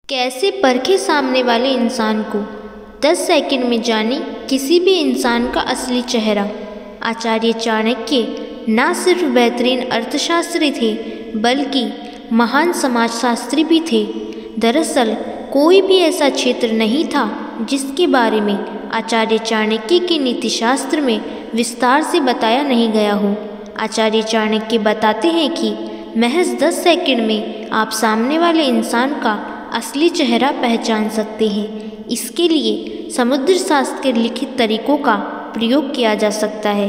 कैसे परखे सामने वाले इंसान को 10 सेकंड में जाने किसी भी इंसान का असली चेहरा। आचार्य चाणक्य न सिर्फ बेहतरीन अर्थशास्त्री थे बल्कि महान समाजशास्त्री भी थे। दरअसल कोई भी ऐसा क्षेत्र नहीं था जिसके बारे में आचार्य चाणक्य के नीतिशास्त्र में विस्तार से बताया नहीं गया हो। आचार्य चाणक्य बताते हैं कि महज 10 सेकंड में आप सामने वाले इंसान का असली चेहरा पहचान सकते हैं। इसके लिए समुद्र शास्त्र के लिखित तरीकों का प्रयोग किया जा सकता है।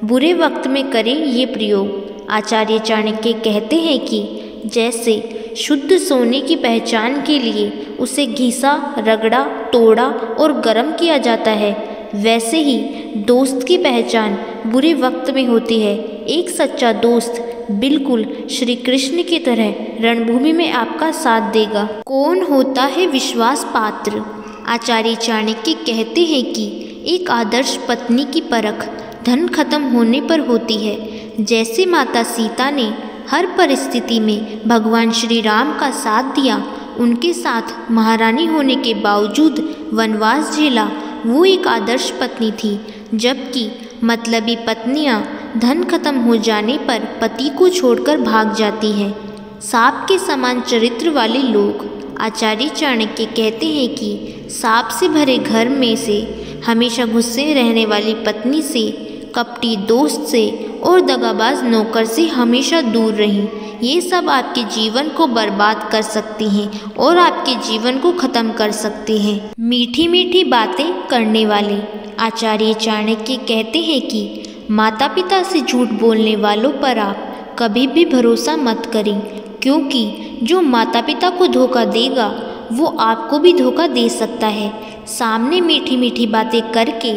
बुरे वक्त में करें ये प्रयोग। आचार्य चाणक्य कहते हैं कि जैसे शुद्ध सोने की पहचान के लिए उसे घिसा, रगड़ा, तोड़ा और गर्म किया जाता है, वैसे ही दोस्त की पहचान बुरे वक्त में होती है। एक सच्चा दोस्त बिल्कुल श्री कृष्ण की तरह रणभूमि में आपका साथ देगा। कौन होता है विश्वास पात्र? आचार्य चाणक्य कहते हैं कि एक आदर्श पत्नी की परख धन खत्म होने पर होती है। जैसे माता सीता ने हर परिस्थिति में भगवान श्री राम का साथ दिया, उनके साथ महारानी होने के बावजूद वनवास झेला, वो एक आदर्श पत्नी थी। जबकि मतलबी पत्नियां धन खत्म हो जाने पर पति को छोड़कर भाग जाती हैं। सांप के समान चरित्र वाले लोग। आचार्य चाणक्य कहते हैं कि सांप से भरे घर में से, हमेशा गुस्से रहने वाली पत्नी से, कपटी दोस्त से और दगाबाज नौकर से हमेशा दूर रहें। ये सब आपके जीवन को बर्बाद कर सकती हैं और आपके जीवन को ख़त्म कर सकते हैं। मीठी मीठी बातें करने वाले। आचार्य चाणक्य कहते हैं कि माता पिता से झूठ बोलने वालों पर आप कभी भी भरोसा मत करें, क्योंकि जो माता पिता को धोखा देगा वो आपको भी धोखा दे सकता है। सामने मीठी मीठी बातें करके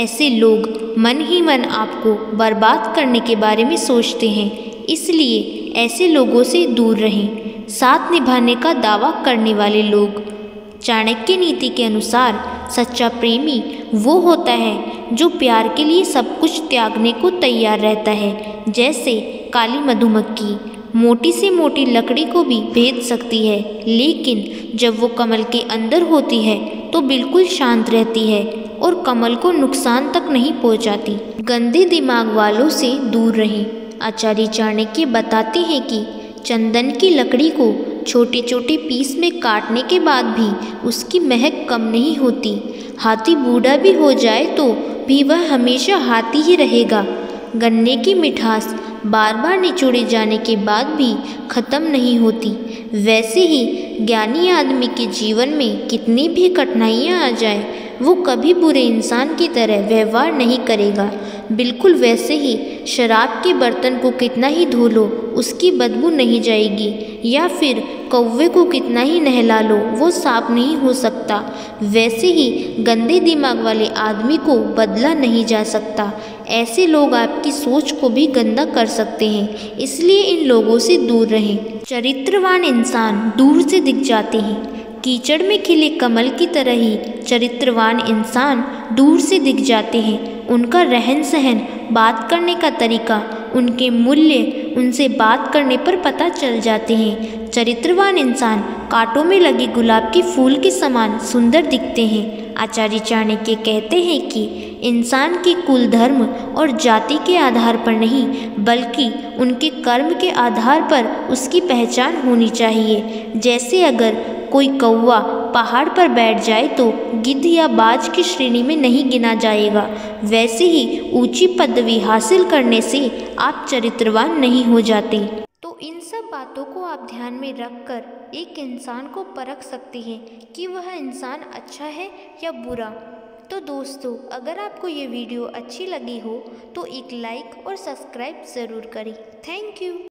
ऐसे लोग मन ही मन आपको बर्बाद करने के बारे में सोचते हैं, इसलिए ऐसे लोगों से दूर रहें। साथ निभाने का दावा करने वाले लोग। चाणक्य नीति के अनुसार सच्चा प्रेमी वो होता है जो प्यार के लिए सब कुछ त्यागने को तैयार रहता है। जैसे काली मधुमक्खी मोटी से मोटी लकड़ी को भी भेद सकती है, लेकिन जब वो कमल के अंदर होती है तो बिल्कुल शांत रहती है और कमल को नुकसान तक नहीं पहुंचाती। गंदे दिमाग वालों से दूर रहें। आचार्य चाणक्य बताते हैं कि चंदन की लकड़ी को छोटे छोटे पीस में काटने के बाद भी उसकी महक कम नहीं होती। हाथी बूढ़ा भी हो जाए तो भी वह हमेशा हाथी ही रहेगा। गन्ने की मिठास बार बार निचोड़े जाने के बाद भी ख़त्म नहीं होती। वैसे ही ज्ञानी आदमी के जीवन में कितनी भी कठिनाइयाँ आ जाए, वो कभी बुरे इंसान की तरह व्यवहार नहीं करेगा। बिल्कुल वैसे ही शराब के बर्तन को कितना ही धो लो उसकी बदबू नहीं जाएगी, या फिर कौवे को कितना ही नहला लो वो साफ नहीं हो सकता। वैसे ही गंदे दिमाग वाले आदमी को बदला नहीं जा सकता। ऐसे लोग आपकी सोच को भी गंदा कर सकते हैं, इसलिए इन लोगों से दूर रहें। चरित्रवान इंसान दूर से दिख जाते हैं। कीचड़ में खिले कमल की तरह ही चरित्रवान इंसान दूर से दिख जाते हैं। उनका रहन सहन, बात करने का तरीका, उनके मूल्य उनसे बात करने पर पता चल जाते हैं। चरित्रवान इंसान कांटों में लगे गुलाब के फूल के समान सुंदर दिखते हैं। आचार्य चाणक्य कहते हैं कि इंसान के कुल, धर्म और जाति के आधार पर नहीं बल्कि उनके कर्म के आधार पर उसकी पहचान होनी चाहिए। जैसे अगर कोई कौवा पहाड़ पर बैठ जाए तो गिद्ध या बाज की श्रेणी में नहीं गिना जाएगा, वैसे ही ऊंची पदवी हासिल करने से आप चरित्रवान नहीं हो जाते। तो इन सब बातों को आप ध्यान में रखकर एक इंसान को परख सकते हैं कि वह इंसान अच्छा है या बुरा। तो दोस्तों, अगर आपको ये वीडियो अच्छी लगी हो तो एक लाइक और सब्सक्राइब ज़रूर करें। Thank you.